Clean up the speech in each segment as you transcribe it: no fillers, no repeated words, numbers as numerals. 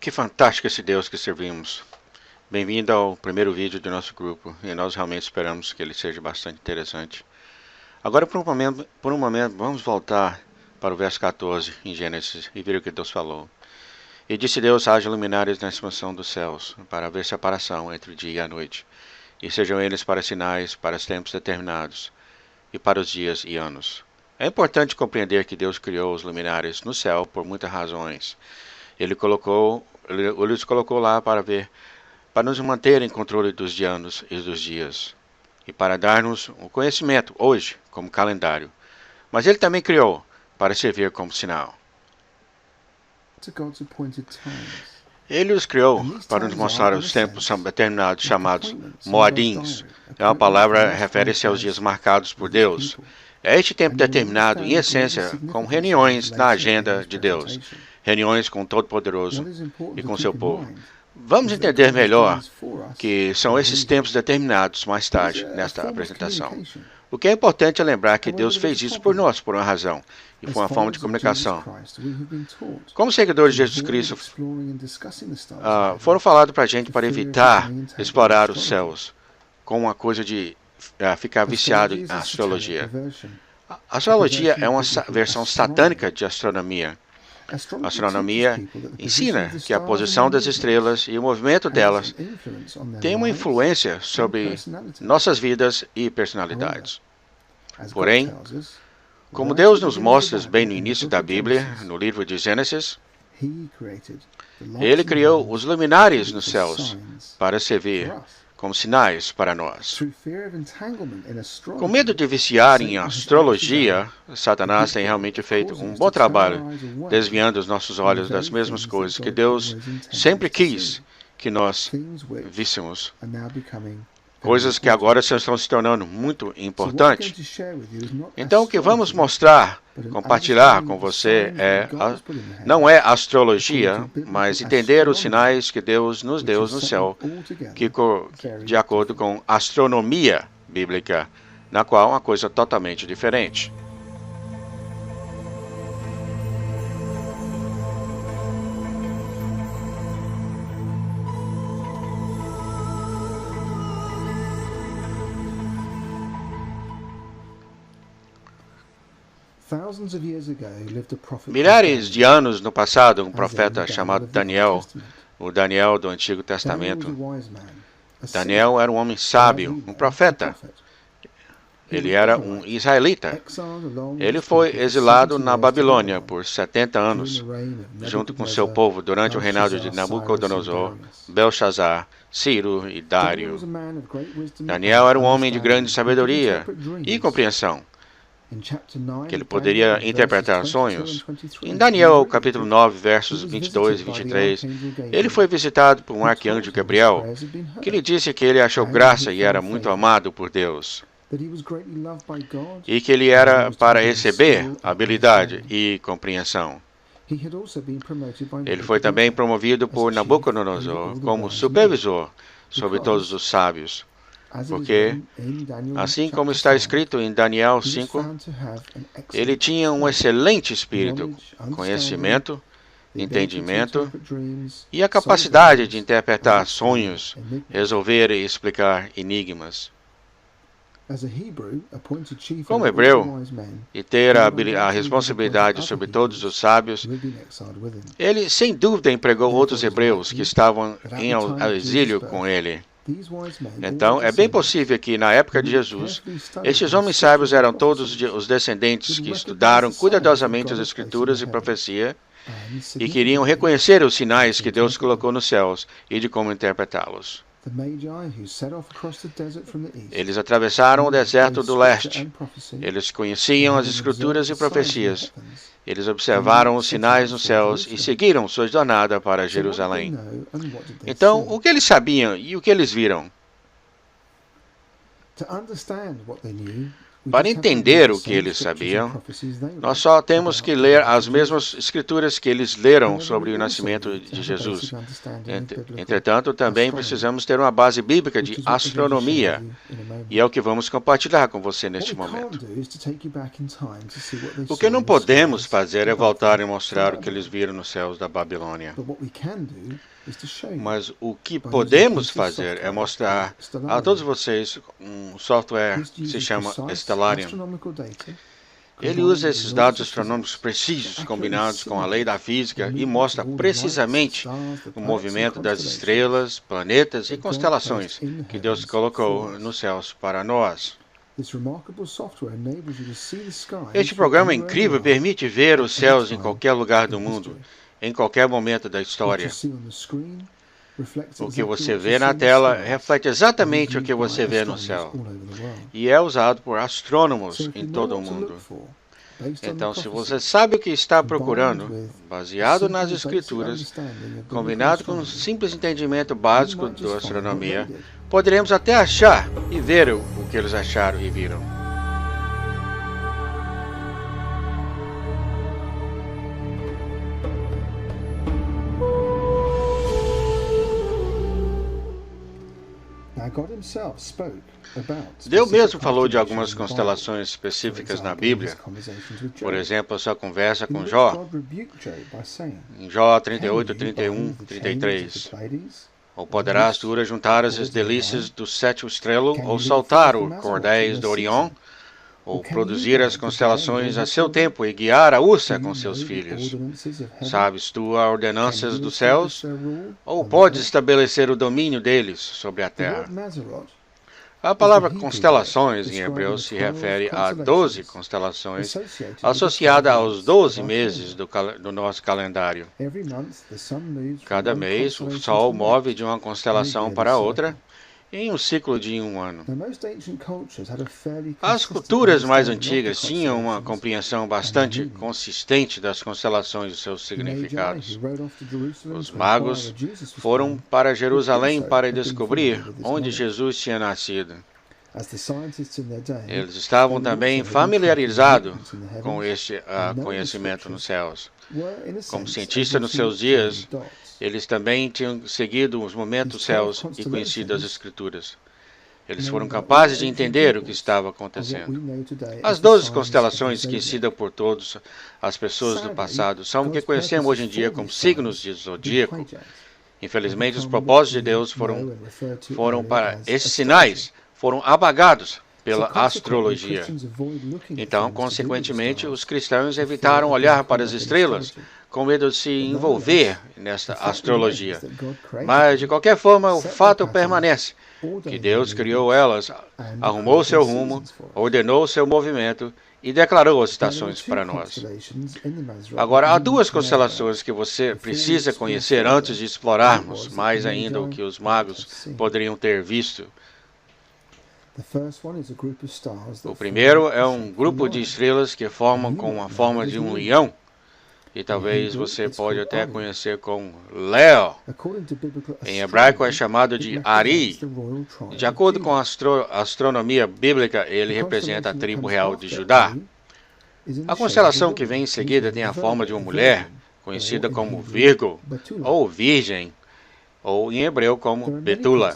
que fantástico esse Deus que servimos. Bem-vindo ao primeiro vídeo do nosso grupo, e nós realmente esperamos que ele seja bastante interessante. Agora, por um momento, vamos voltar para o verso 14 em Gênesis e ver o que Deus falou. E disse Deus: haja luminares na expansão dos céus, para haver separação entre o dia e a noite, e sejam eles para sinais, para os tempos determinados, e para os dias e anos. É importante compreender que Deus criou os luminares no céu por muitas razões. Ele os colocou lá para nos manter em controle dos anos e dos dias, e para dar-nos o conhecimento hoje como calendário. Mas ele também criou para servir como sinal. Ele os criou para nos mostrar os tempos determinados chamados moadins. A palavra refere-se aos dias marcados por Deus. É este tempo determinado, em essência, como reuniões na agenda de Deus. Reuniões com o Todo-Poderoso e com seu povo. Vamos entender melhor que são esses tempos determinados mais tarde nesta apresentação. O que é importante é lembrar que Deus fez isso por nós, por uma razão, e foi uma forma de comunicação. Como seguidores de Jesus Cristo, foram falados para a gente para evitar explorar os céus com uma coisa de ficar viciado em astrologia. A astrologia é uma versão satânica de astronomia. A astronomia ensina que a posição das estrelas e o movimento delas tem uma influência sobre nossas vidas e personalidades. Porém, como Deus nos mostra bem no início da Bíblia, no livro de Gênesis, Ele criou os luminares nos céus para servir como sinais para nós. Com medo de viciar em astrologia, Satanás tem realmente feito um bom trabalho desviando os nossos olhos das mesmas coisas que Deus sempre quis que nós víssemos. Coisas que agora estão se tornando muito importantes. Então, o que vamos mostrar, compartilhar com você não é astrologia, mas entender os sinais que Deus nos deu no céu, que de acordo com a astronomia bíblica, na qual é uma coisa totalmente diferente. Milhares de anos no passado, um profeta chamado Daniel, o Daniel do Antigo Testamento. Daniel era um homem sábio, um profeta. Ele era um israelita. Ele foi exilado na Babilônia por 70 anos, junto com seu povo, durante o reinado de Nabucodonosor, Belshazzar, Ciro e Dário. Daniel era um homem de grande sabedoria e compreensão, que ele poderia interpretar sonhos. Em Daniel, capítulo 9, versos 22 e 23, ele foi visitado por um arcanjo Gabriel, que lhe disse que ele achou graça e era muito amado por Deus, e que ele era para receber habilidade e compreensão. Ele foi também promovido por Nabucodonosor como supervisor sobre todos os sábios, porque, assim como está escrito em Daniel 5, ele tinha um excelente espírito, conhecimento, entendimento e a capacidade de interpretar sonhos, resolver e explicar enigmas. Como hebreu, e ter a responsabilidade sobre todos os sábios, ele sem dúvida empregou outros hebreus que estavam em exílio com ele. Então, é bem possível que, na época de Jesus, estes homens sábios eram todos os descendentes que estudaram cuidadosamente as Escrituras e profecia e queriam reconhecer os sinais que Deus colocou nos céus e de como interpretá-los. Eles atravessaram o deserto do leste. Eles conheciam as Escrituras e profecias. Eles observaram os sinais nos céus e seguiram sua jornada para Jerusalém. Então, o que eles sabiam e o que eles viram? Para entender o que eles sabiam, nós só temos que ler as mesmas escrituras que eles leram sobre o nascimento de Jesus. Entretanto, também precisamos ter uma base bíblica de astronomia, e é o que vamos compartilhar com você neste momento. O que não podemos fazer é voltar e mostrar o que eles viram nos céus da Babilônia. Mas o que podemos fazer é mostrar a todos vocês um software que se chama Stellarium. Ele usa esses dados astronômicos precisos combinados com a lei da física e mostra precisamente o movimento das estrelas, planetas e constelações que Deus colocou nos céus para nós. Este programa incrível permite ver os céus em qualquer lugar do mundo, em qualquer momento da história. O que você vê na tela reflete exatamente o que você vê no céu, e é usado por astrônomos em todo o mundo. Então, se você sabe o que está procurando, baseado nas escrituras, combinado com um simples entendimento básico da astronomia, poderemos até achar e ver o que eles acharam e viram. Deus mesmo falou de algumas constelações específicas na Bíblia. Por exemplo, a sua conversa com Jó, em Jó 38, 31, 33. Ou poderás tu juntar as delícias do sétimo estrelo, ou saltar o cordéis do Orião, ou produzir as constelações a seu tempo e guiar a ursa com seus filhos. Sabes tu as ordenanças dos céus? Ou podes estabelecer o domínio deles sobre a terra? A palavra constelações em hebreu se refere a 12 constelações associadas aos 12 meses do nosso calendário. Cada mês, o Sol move de uma constelação para outra em um ciclo de um ano. As culturas mais antigas tinham uma compreensão bastante consistente das constelações e seus significados. Os magos foram para Jerusalém para descobrir onde Jesus tinha nascido. Eles estavam também familiarizados com este conhecimento nos céus. Como cientistas nos seus dias, eles também tinham seguido os momentos dos céus e conhecido as Escrituras. Eles foram capazes de entender o que estava acontecendo. As 12 constelações conhecidas por todas as pessoas do passado são o que conhecemos hoje em dia como signos de zodíaco. Infelizmente, os propósitos de Deus foram para esses sinais foram apagados pela astrologia. Então, consequentemente, os cristãos evitaram olhar para as estrelas com medo de se envolver nesta astrologia. Mas, de qualquer forma, o fato permanece que Deus criou elas, arrumou seu rumo, ordenou seu movimento e declarou as estações para nós. Agora, há duas constelações que você precisa conhecer antes de explorarmos mais ainda o que os magos poderiam ter visto. O primeiro é um grupo de estrelas que formam com a forma de um leão, e talvez você pode até conhecer como Leo. Em hebraico é chamado de Ari. De acordo com a astronomia bíblica, ele representa a tribo real de Judá. A constelação que vem em seguida tem a forma de uma mulher, conhecida como Virgo, ou Virgem, ou em hebreu como Betula.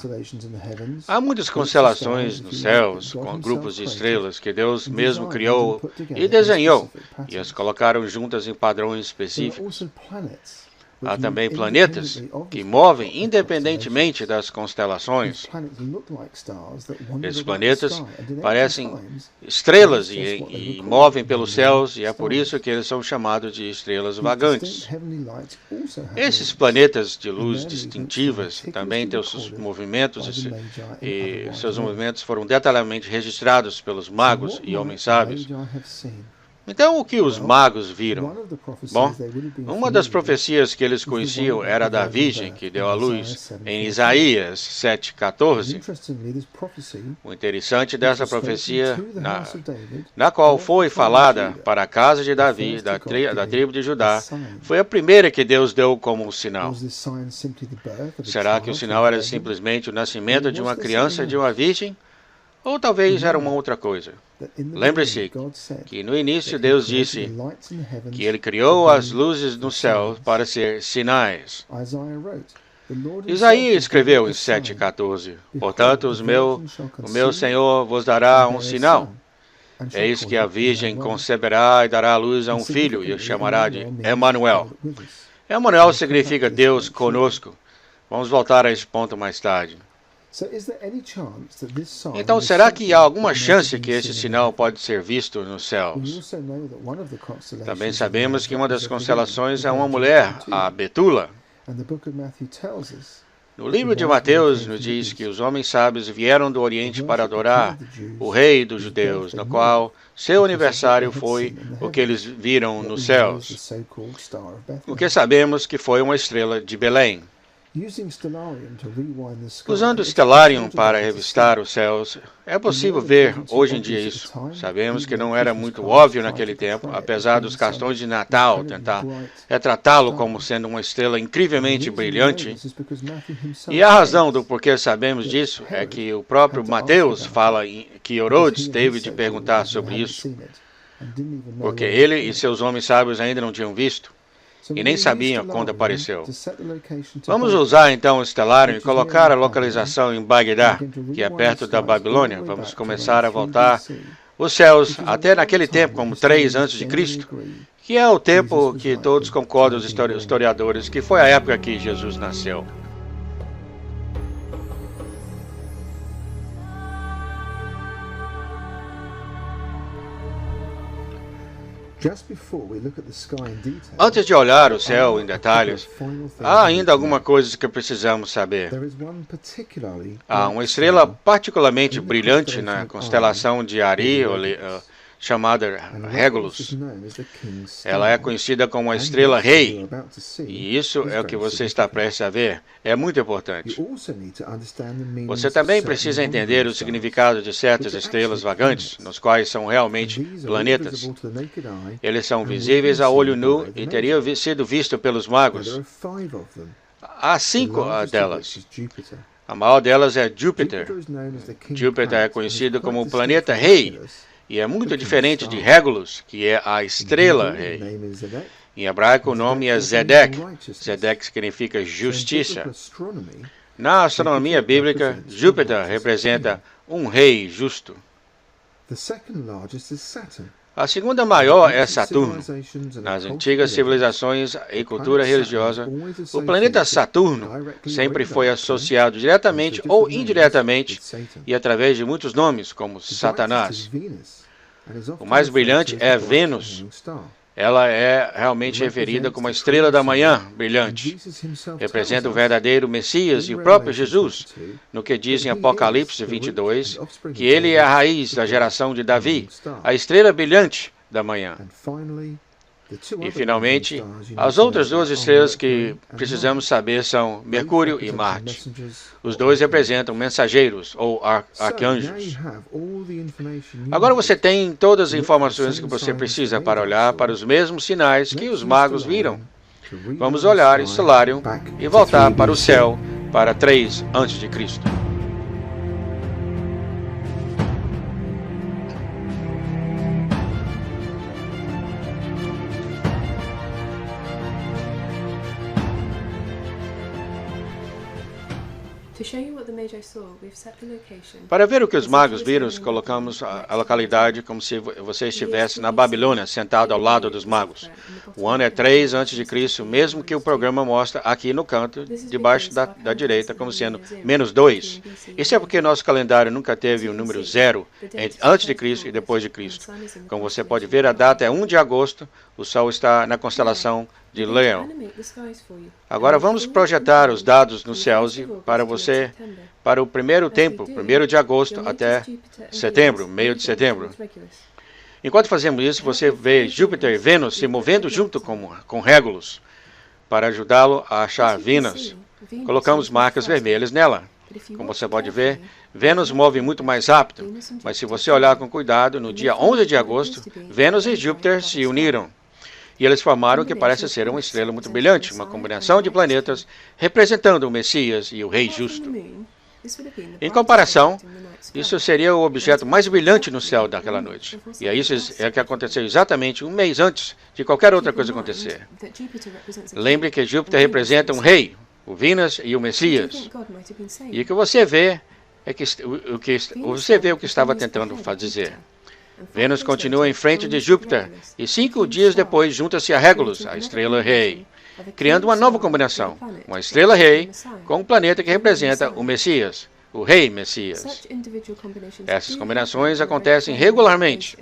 Há muitas constelações nos céus, com grupos de estrelas que Deus mesmo criou e desenhou, e as colocaram juntas em padrões específicos. Há também planetas que movem independentemente das constelações. Esses planetas parecem estrelas e movem pelos céus, e é por isso que eles são chamados de estrelas vagantes. Esses planetas de luz distintivas também têm os seus movimentos, e seus movimentos foram detalhadamente registrados pelos magos e homens sábios. Então, o que os magos viram? Bom, uma das profecias que eles conheciam era da Virgem que deu à luz em Isaías 7,14. O interessante dessa profecia, na qual foi falada para a casa de Davi, da tribo de Judá, foi a primeira que Deus deu como um sinal. Será que o sinal era simplesmente o nascimento de uma criança de uma virgem? Ou talvez era uma outra coisa. Lembre-se que no início Deus disse que Ele criou as luzes no céu para ser sinais. Isaías escreveu em 7,14: Portanto, o meu Senhor vos dará um sinal. Eis que a virgem conceberá e dará à luz a um filho, e o chamará de Emanuel. Emanuel significa Deus conosco. Vamos voltar a esse ponto mais tarde. Então, será que há alguma chance que esse sinal pode ser visto nos céus? Também sabemos que uma das constelações é uma mulher, a Betula. No livro de Mateus, nos diz que os homens sábios vieram do Oriente para adorar o rei dos judeus, no qual seu aniversário foi o que eles viram nos céus. O que sabemos que foi uma estrela de Belém. Usando o Stellarium para revistar os céus, é possível ver hoje em dia isso. Sabemos que não era muito óbvio naquele tempo, apesar dos cartões de Natal tentar retratá-lo como sendo uma estrela incrivelmente brilhante. E a razão do porquê sabemos disso é que o próprio Mateus fala que Herodes teve de perguntar sobre isso, porque ele e seus homens sábios ainda não tinham visto. E nem sabiam quando apareceu. Vamos usar então o Stellarium e colocar a localização em Bagdá, que é perto da Babilônia. Vamos começar a voltar os céus até naquele tempo, como 3 a.C., que é o tempo que todos concordam, os historiadores, que foi a época que Jesus nasceu. Antes de olhar o céu em detalhes, há ainda alguma coisa que precisamos saber. Há uma estrela particularmente brilhante na constelação de Ari, chamada Regulus. Ela é conhecida como a estrela rei, e isso é o que você está prestes a ver. É muito importante. Você também precisa entender o significado de certas estrelas vagantes, nos quais são realmente planetas. Eles são visíveis a olho nu e teriam sido vistos pelos magos. Há 5 delas. A maior delas é Júpiter. Júpiter é conhecido como o planeta rei, e é muito diferente de Regulus, que é a estrela rei. Em hebraico, o nome é Zedek. Zedek significa justiça. Na astronomia bíblica, Júpiter representa um rei justo. A segunda maior é Saturno. Nas antigas civilizações e cultura religiosa, o planeta Saturno sempre foi associado diretamente ou indiretamente e através de muitos nomes, como Satanás. O mais brilhante é Vênus. Ela é realmente referida como a estrela da manhã brilhante. Representa o verdadeiro Messias e o próprio Jesus, no que diz em Apocalipse 22, que ele é a raiz da geração de Davi, a estrela brilhante da manhã. E, finalmente, as outras 2 estrelas que precisamos saber são Mercúrio e Marte. Os 2 representam mensageiros ou arcanjos. Agora você tem todas as informações que você precisa para olhar para os mesmos sinais que os magos viram. Vamos olhar em Stellarium e voltar para o céu para 3 a.C. Para ver o que os magos viram, colocamos a localidade como se você estivesse na Babilônia, sentado ao lado dos magos. O ano é 3 a.C., mesmo que o programa mostra aqui no canto, debaixo da direita, como sendo -2. Isso é porque nosso calendário nunca teve o número 0 antes de Cristo e depois de Cristo. Como você pode ver, a data é 1 de agosto, o Sol está na constelação de Leão. Agora vamos projetar os dados nos céus para o primeiro tempo, 1º de agosto até setembro, meio de setembro. Enquanto fazemos isso, você vê Júpiter e Vênus se movendo junto com Regulus para ajudá-lo a achar Vênus. Colocamos marcas vermelhas nela. Como você pode ver, Vênus move muito mais rápido, mas se você olhar com cuidado, no dia 11 de agosto, Vênus e Júpiter se uniram. E eles formaram o que parece ser uma estrela muito brilhante, uma combinação de planetas representando o Messias e o Rei Justo. Em comparação, isso seria o objeto mais brilhante no céu daquela noite. E isso é que aconteceu exatamente um mês antes de qualquer outra coisa acontecer. Lembre que Júpiter representa um rei, o Vênus e o Messias. E o que você vê é que você vê o que estava tentando dizer. Vênus continua em frente de Júpiter e 5 dias depois junta-se a Régulus, a estrela rei, criando uma nova combinação, uma estrela rei com um planeta que representa o Messias, o rei Messias. Essas combinações acontecem regularmente.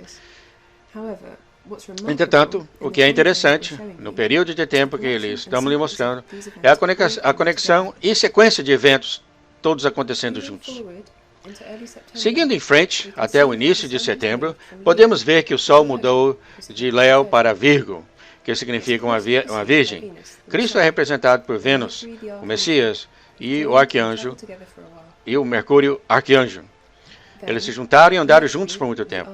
Entretanto, o que é interessante, no período de tempo que estamos lhe mostrando, é a conexão e sequência de eventos, todos acontecendo juntos. Seguindo em frente, até o início de setembro, podemos ver que o Sol mudou de Leo para Virgo, que significa uma virgem. Cristo é representado por Vênus, o Messias, e o arcanjo, e o Mercúrio, arcanjo. Eles se juntaram e andaram juntos por muito tempo.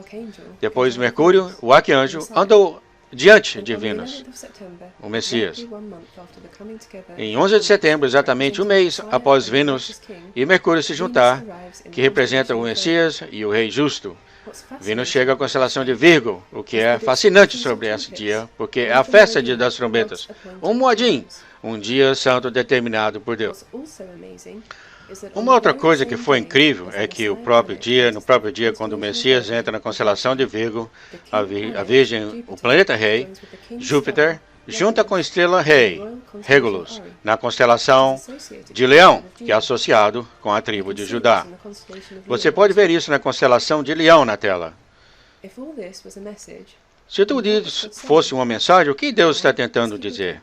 Depois, Mercúrio, o arcanjo, andou diante de Vênus, o Messias. Em 11 de setembro, exatamente um mês após Vênus e Mercúrio se juntar, que representa o Messias e o Rei Justo, Vênus chega à constelação de Virgo, o que é fascinante sobre esse dia, porque é a festa das trombetas, um Moadim, um dia santo determinado por Deus. Uma outra coisa que foi incrível é que no próprio dia, quando o Messias entra na constelação de Virgo, a Virgem, o planeta rei, Júpiter, junta com a estrela rei, Régulus, na constelação de Leão, que é associado com a tribo de Judá. Você pode ver isso na constelação de Leão na tela. Se tudo isso fosse uma mensagem, o que Deus está tentando dizer?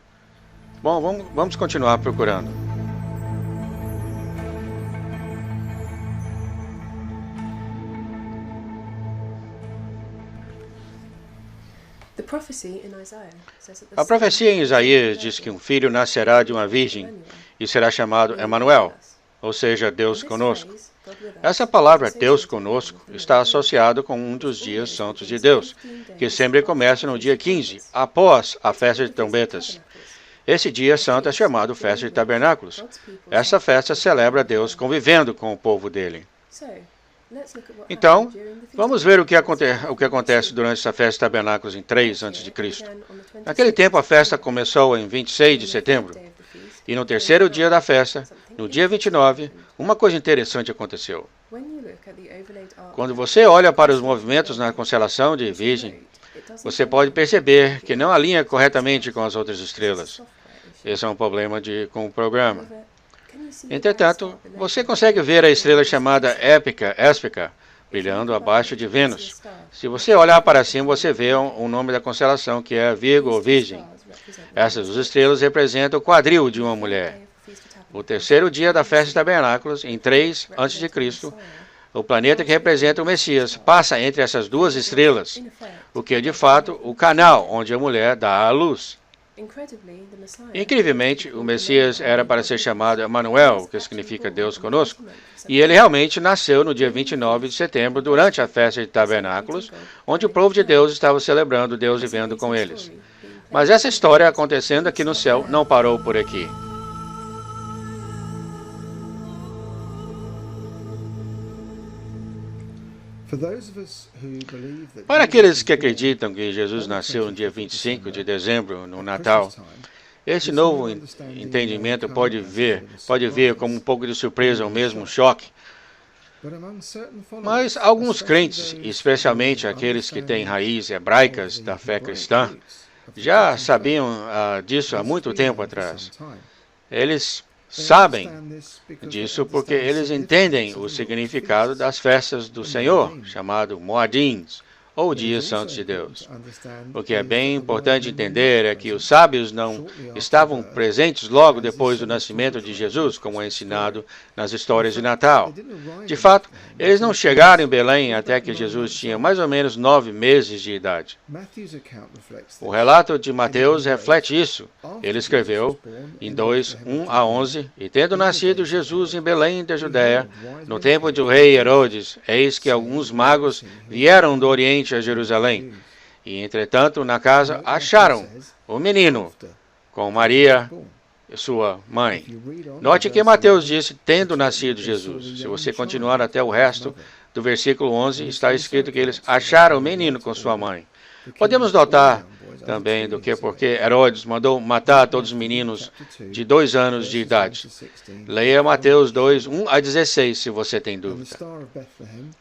Bom, vamos continuar procurando. A profecia em Isaías diz que um filho nascerá de uma virgem e será chamado Emanuel, ou seja, Deus conosco. Essa palavra Deus conosco está associada com um dos dias santos de Deus, que sempre começa no dia 15, após a festa de trombetas. Esse dia santo é chamado Festa de Tabernáculos. Essa festa celebra Deus convivendo com o povo dele. Então, vamos ver o que acontece durante essa festa de tabernáculos em 3 a.C. Naquele tempo, a festa começou em 26 de setembro. E no terceiro dia da festa, no dia 29, uma coisa interessante aconteceu. Quando você olha para os movimentos na constelação de Virgem, você pode perceber que não alinha corretamente com as outras estrelas. Esse é um problema com o programa. Entretanto, você consegue ver a estrela chamada Éspica, brilhando abaixo de Vênus. Se você olhar para cima, você vê o nome da constelação, que é Virgo ou Virgem. Essas duas estrelas representam o quadril de uma mulher. O terceiro dia da festa de tabernáculos, em 3 a.C., o planeta que representa o Messias passa entre essas duas estrelas, o que é de fato o canal onde a mulher dá à luz. Incrivelmente, o Messias era para ser chamado Emanuel, que significa Deus conosco, e ele realmente nasceu no dia 29 de setembro, durante a festa de tabernáculos, onde o povo de Deus estava celebrando Deus vivendo com eles. Mas essa história acontecendo aqui no céu não parou por aqui. Para aqueles que acreditam que Jesus nasceu no dia 25 de dezembro, no Natal, este novo entendimento pode vir como um pouco de surpresa ou mesmo um choque. Mas alguns crentes, especialmente aqueles que têm raízes hebraicas da fé cristã, já sabiam disso há muito tempo atrás. Eles sabem disso porque eles entendem o significado das festas do Senhor, chamado Moadins, ou Dias Santos de Deus. O que é bem importante entender é que os sábios não estavam presentes logo depois do nascimento de Jesus, como é ensinado nas histórias de Natal. De fato, eles não chegaram em Belém até que Jesus tinha mais ou menos 9 meses de idade. O relato de Mateus reflete isso. Ele escreveu em 2:1-11, e tendo nascido Jesus em Belém da Judéia, no tempo do rei Herodes, eis que alguns magos vieram do Oriente a Jerusalém, e entretanto na casa acharam o menino com Maria, sua mãe. Note que Mateus disse, tendo nascido Jesus. Se você continuar até o resto do versículo 11, está escrito que eles acharam o menino com sua mãe. Podemos notar também porque Herodes mandou matar todos os meninos de 2 anos de idade. Leia Mateus 2, 1 a 16, se você tem dúvida.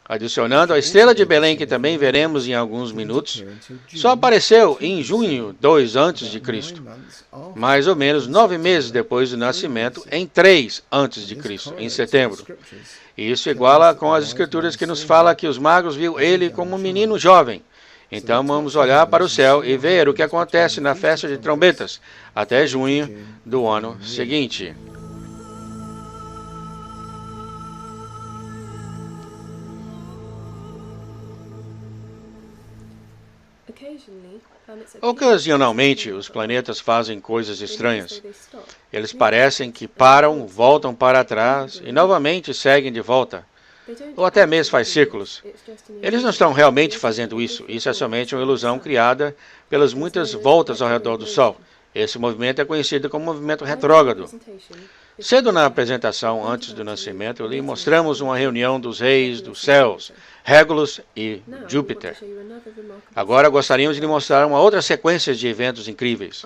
Adicionando a estrela de Belém, que também veremos em alguns minutos, só apareceu em junho 2 antes de Cristo, mais ou menos 9 meses depois do nascimento, em 3 antes de Cristo, em setembro. E isso iguala com as escrituras que nos fala que os magos viu ele como um menino jovem. Então vamos olhar para o céu e ver o que acontece na festa de trombetas até junho do ano seguinte. Ocasionalmente, os planetas fazem coisas estranhas. Eles parecem que param, voltam para trás e novamente seguem de volta. Ou até mesmo faz círculos. Eles não estão realmente fazendo isso. Isso é somente uma ilusão criada pelas muitas voltas ao redor do Sol. Esse movimento é conhecido como movimento retrógrado. Cedo na apresentação, antes do nascimento, lhe mostramos uma reunião dos reis dos céus, Regulus e Júpiter. Agora gostaríamos de lhe mostrar uma outra sequência de eventos incríveis.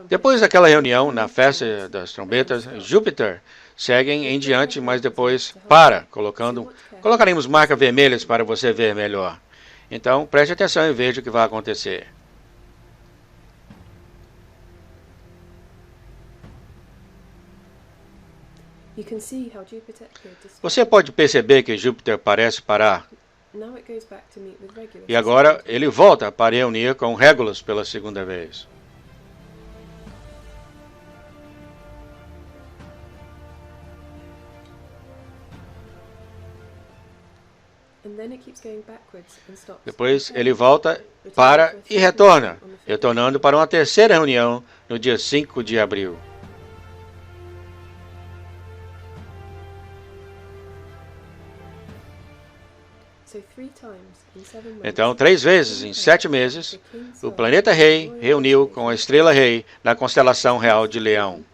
Depois daquela reunião, na festa das trombetas, Júpiter segue em diante, mas depois para, colocaremos marcas vermelhas para você ver melhor. Então, preste atenção e veja o que vai acontecer. Você pode perceber que Júpiter parece parar. E agora ele volta para reunir com Regulus pela segunda vez. Depois ele volta, para e retorna, retornando para uma terceira reunião no dia 5 de abril. Então, 3 vezes em 7 meses, o planeta Rei reuniu com a estrela Rei na constelação real de Leão.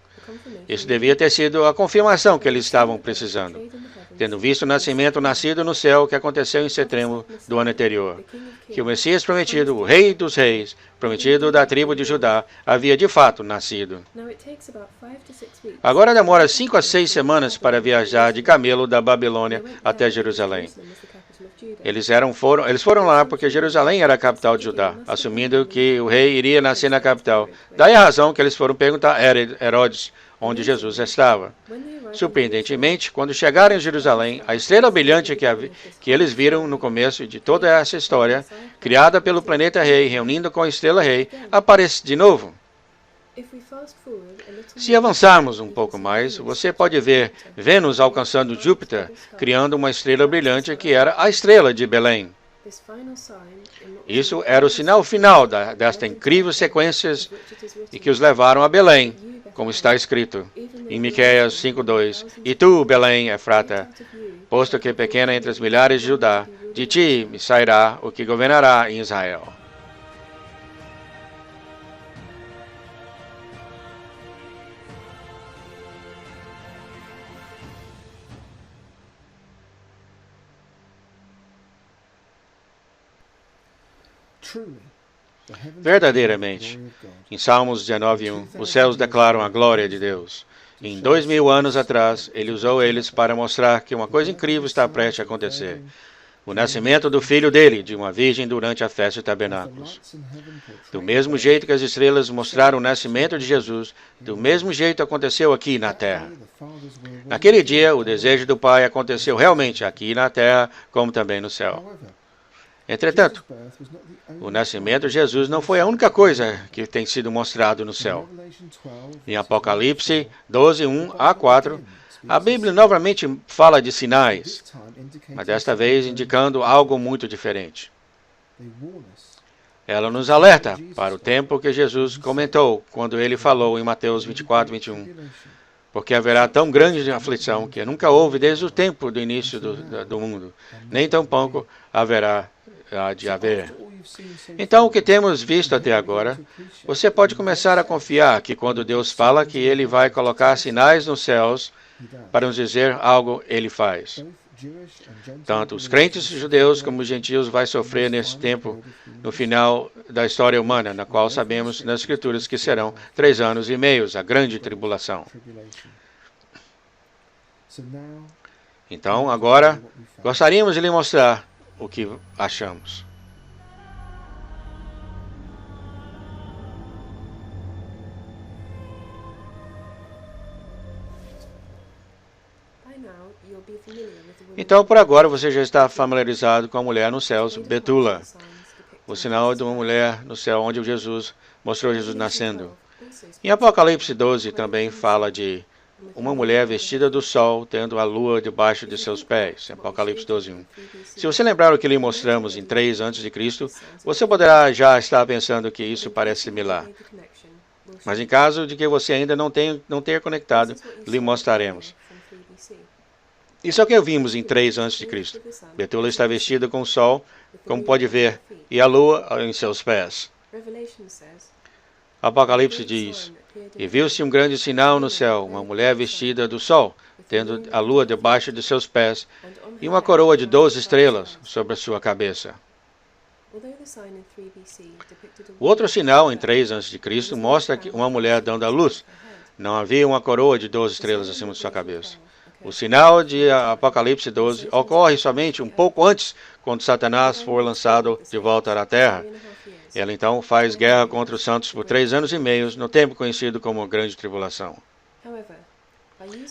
Isso devia ter sido a confirmação que eles estavam precisando, tendo visto o nascimento nascido no céu que aconteceu em setembro do ano anterior, que o Messias prometido, o Rei dos Reis, prometido da tribo de Judá, havia de fato nascido. Agora demora 5 a 6 semanas para viajar de camelo da Babilônia até Jerusalém. Eles foram lá porque Jerusalém era a capital de Judá, assumindo que o rei iria nascer na capital. Daí a razão que eles foram perguntar a Herodes onde Jesus estava. Surpreendentemente, quando chegaram em Jerusalém, a estrela brilhante que eles viram no começo de toda essa história, criada pelo planeta Rei, reunindo com a estrela Rei, aparece de novo. Se avançarmos um pouco mais, você pode ver Vênus alcançando Júpiter, criando uma estrela brilhante que era a estrela de Belém. Isso era o sinal final desta incrível sequência e que os levaram a Belém, como está escrito em Miqueias 5:2. E tu, Belém, Efrata, posto que pequena entre as milhares de Judá, de ti me sairá o que governará em Israel. Verdadeiramente, em Salmos 19:1, os céus declaram a glória de Deus. Em 2000 anos atrás, ele usou eles para mostrar que uma coisa incrível está prestes a acontecer. O nascimento do filho dele, de uma virgem, durante a festa de tabernáculos. Do mesmo jeito que as estrelas mostraram o nascimento de Jesus, do mesmo jeito aconteceu aqui na Terra. Naquele dia, o desejo do Pai aconteceu realmente aqui na Terra, como também no céu. Entretanto, o nascimento de Jesus não foi a única coisa que tem sido mostrado no céu. Em Apocalipse 12:1 a 4, a Bíblia novamente fala de sinais, mas desta vez indicando algo muito diferente. Ela nos alerta para o tempo que Jesus comentou quando ele falou em Mateus 24:21. Porque haverá tão grande aflição que nunca houve desde o tempo do início do mundo, nem tampouco haverá de haver. Então, o que temos visto até agora, você pode começar a confiar que quando Deus fala que Ele vai colocar sinais nos céus para nos dizer algo, Ele faz. Tanto os crentes judeus como os gentios vai sofrer nesse tempo, no final da história humana, na qual sabemos nas Escrituras que serão 3 anos e meio, a grande tribulação. Então, agora, gostaríamos de lhe mostrar o que achamos. Então, por agora, você já está familiarizado com a mulher nos céus, Betula, o sinal de uma mulher no céu, onde Jesus mostrou Jesus nascendo. Em Apocalipse 12 também fala de uma mulher vestida do sol, tendo a lua debaixo de seus pés. Apocalipse 12:1. Se você lembrar o que lhe mostramos em 3 a.C., você poderá já estar pensando que isso parece similar. Mas em caso de que você ainda não tenha conectado, lhe mostraremos. Isso é o que vimos em 3 a.C. Betula está vestida com o sol, como pode ver, e a lua em seus pés. Apocalipse diz: E viu-se um grande sinal no céu, uma mulher vestida do sol, tendo a lua debaixo de seus pés, e uma coroa de 12 estrelas sobre a sua cabeça. O outro sinal, em 3 a.C., mostra que uma mulher dando à luz. Não havia uma coroa de 12 estrelas acima de sua cabeça. O sinal de Apocalipse 12 ocorre somente um pouco antes, quando Satanás for lançado de volta à terra. Ela então faz guerra contra os santos por 3 anos e meio, no tempo conhecido como Grande Tribulação.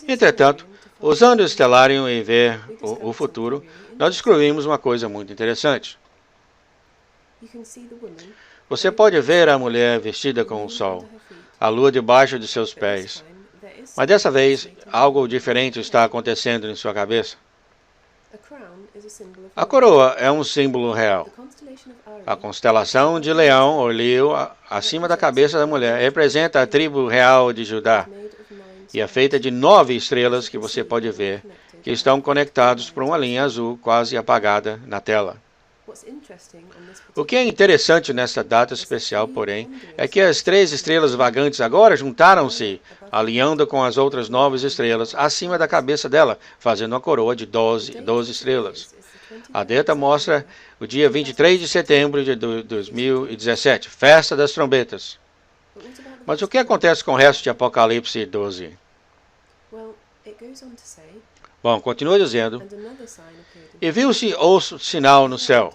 Entretanto, usando o Stellarium e ver o futuro, nós descobrimos uma coisa muito interessante. Você pode ver a mulher vestida com o sol, a lua debaixo de seus pés. Mas dessa vez, algo diferente está acontecendo em sua cabeça. A coroa é um símbolo real. A constelação de leão ou Leo acima da cabeça da mulher representa a tribo real de Judá e é feita de 9 estrelas que você pode ver, que estão conectados por uma linha azul quase apagada na tela. O que é interessante nesta data especial, porém, é que as 3 estrelas vagantes agora juntaram-se, alinhando com as outras 9 estrelas acima da cabeça dela, fazendo uma coroa de 12 estrelas. A data mostra o dia 23 de setembro de 2017, Festa das Trombetas. Mas o que acontece com o resto de Apocalipse 12? Bom, continua dizendo: E viu-se outro sinal no céu,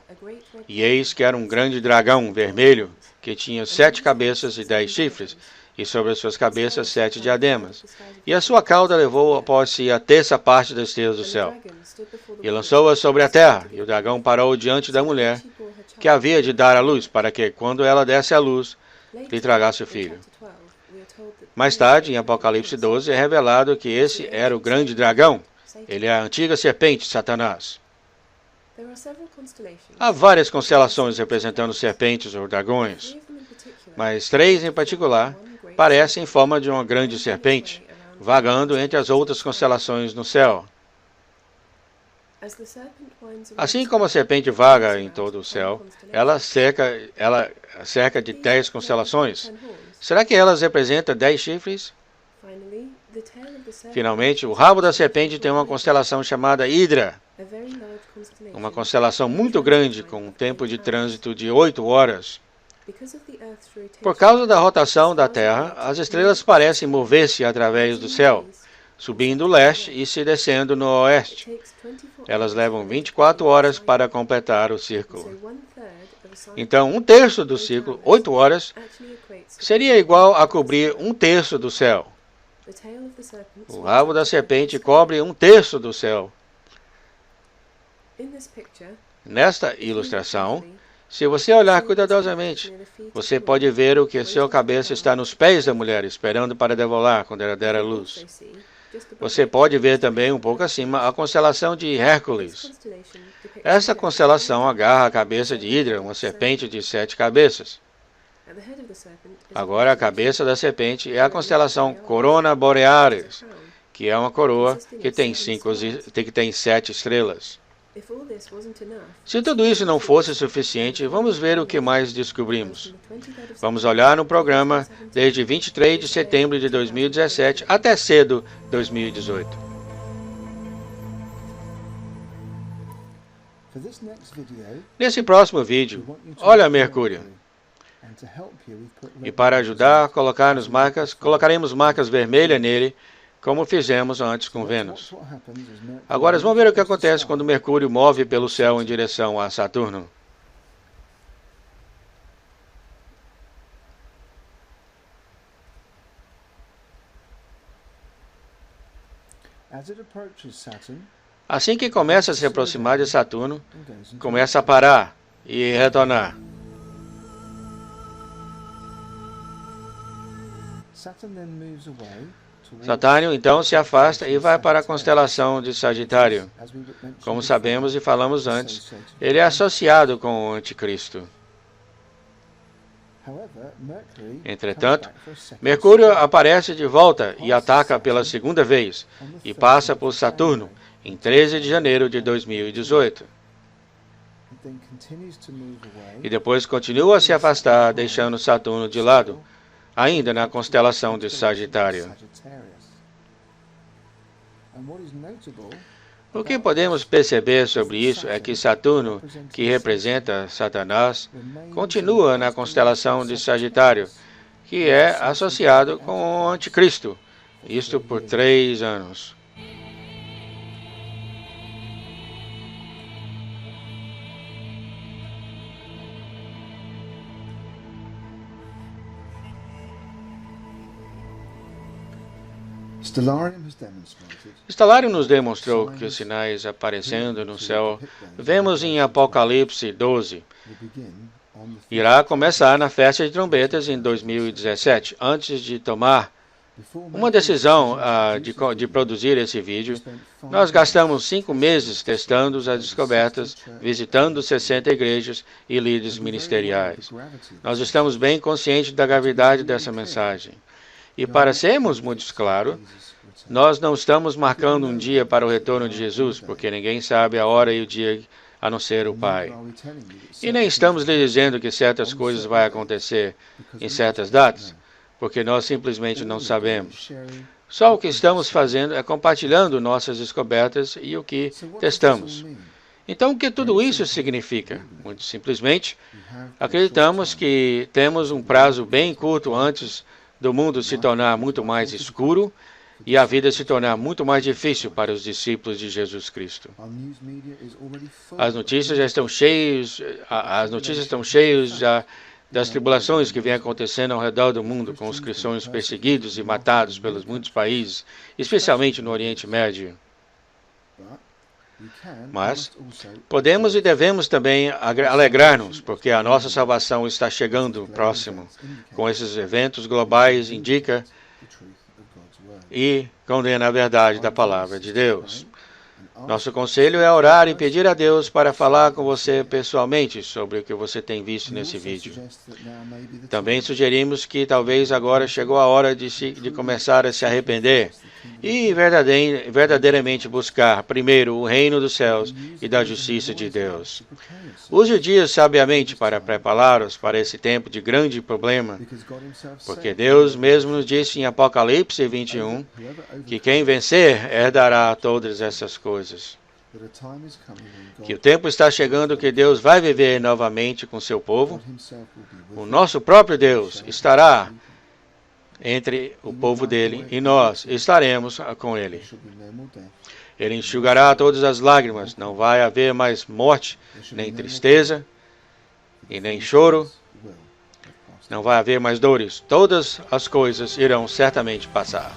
e eis que era um grande dragão vermelho, que tinha 7 cabeças e 10 chifres, e sobre as suas cabeças 7 diademas. E a sua cauda levou após si a terça parte das estrelas do céu, e lançou-a sobre a terra, e o dragão parou diante da mulher, que havia de dar à luz, para que, quando ela desse à luz, lhe tragasse o filho. Mais tarde, em Apocalipse 12, é revelado que esse era o grande dragão. Ele é a antiga serpente, Satanás. Há várias constelações representando serpentes ou dragões, mas 3 em particular parecem em forma de uma grande serpente, vagando entre as outras constelações no céu. Assim como a serpente vaga em todo o céu, ela cerca de 10 constelações. Será que elas representam 10 chifres? Finalmente, o rabo da serpente tem uma constelação chamada Hidra, uma constelação muito grande, com um tempo de trânsito de 8 horas. Por causa da rotação da Terra, as estrelas parecem mover-se através do céu, subindo o leste e se descendo no oeste. Elas levam 24 horas para completar o círculo. Então, 1/3 do círculo, 8 horas, seria igual a cobrir 1/3 do céu. O rabo da serpente cobre 1/3 do céu. Nesta ilustração, se você olhar cuidadosamente, você pode ver o que sua cabeça está nos pés da mulher, esperando para devolar quando ela der a luz. Você pode ver também um pouco acima a constelação de Hércules. Essa constelação agarra a cabeça de Hidra, uma serpente de 7 cabeças. Agora, a cabeça da serpente é a constelação Corona Borealis, que é uma coroa que tem 7 estrelas. Se tudo isso não fosse suficiente, vamos ver o que mais descobrimos. Vamos olhar no programa desde 23 de setembro de 2017 até cedo 2018. Nesse próximo vídeo, olha Mercúrio. E para ajudar, colocaremos marcas vermelhas nele, como fizemos antes com Vênus. Agora vamos ver o que acontece quando Mercúrio move pelo céu em direção a Saturno. Assim que começa a se aproximar de Saturno, começa a parar e retornar. Saturno então se afasta e vai para a constelação de Sagitário. Como sabemos e falamos antes, ele é associado com o Anticristo. Entretanto, Mercúrio aparece de volta e ataca pela segunda vez e passa por Saturno em 13 de janeiro de 2018. E depois continua a se afastar, deixando Saturno de lado, ainda na constelação de Sagitário. O que podemos perceber sobre isso é que Saturno, que representa Satanás, continua na constelação de Sagitário, que é associado com o Anticristo, isto por 3 anos. Stellarium nos demonstrou que os sinais aparecendo no céu vemos em Apocalipse 12. Irá começar na festa de trombetas em 2017. Antes de tomar uma decisão de produzir esse vídeo, nós gastamos 5 meses testando as descobertas, visitando 60 igrejas e líderes ministeriais. Nós estamos bem conscientes da gravidade dessa mensagem. E para sermos muito claros, nós não estamos marcando um dia para o retorno de Jesus, porque ninguém sabe a hora e o dia a não ser o Pai. E nem estamos lhe dizendo que certas coisas vão acontecer em certas datas, porque nós simplesmente não sabemos. Só o que estamos fazendo é compartilhando nossas descobertas e o que testamos. Então, o que tudo isso significa? Muito simplesmente, acreditamos que temos um prazo bem curto antes do mundo se tornar muito mais escuro e a vida se tornar muito mais difícil para os discípulos de Jesus Cristo. As notícias estão cheias das tribulações que vêm acontecendo ao redor do mundo, com os cristãos perseguidos e matados pelos muitos países, especialmente no Oriente Médio. Mas podemos e devemos também alegrar-nos, porque a nossa salvação está chegando próximo. Com esses eventos globais, indica e condena a verdade da palavra de Deus. Nosso conselho é orar e pedir a Deus para falar com você pessoalmente sobre o que você tem visto nesse vídeo. Também sugerimos que talvez agora chegou a hora de começar a se arrepender e verdadeiramente buscar primeiro o reino dos céus e da justiça de Deus. Use o dia sabiamente para prepará-los para esse tempo de grande problema, porque Deus mesmo nos disse em Apocalipse 21 que quem vencer herdará todas essas coisas. Que o tempo está chegando que Deus vai viver novamente com seu povo. O nosso próprio Deus estará entre o povo dele e nós estaremos com ele. Ele enxugará todas as lágrimas. Não vai haver mais morte, nem tristeza, e nem choro. Não vai haver mais dores. Todas as coisas irão certamente passar.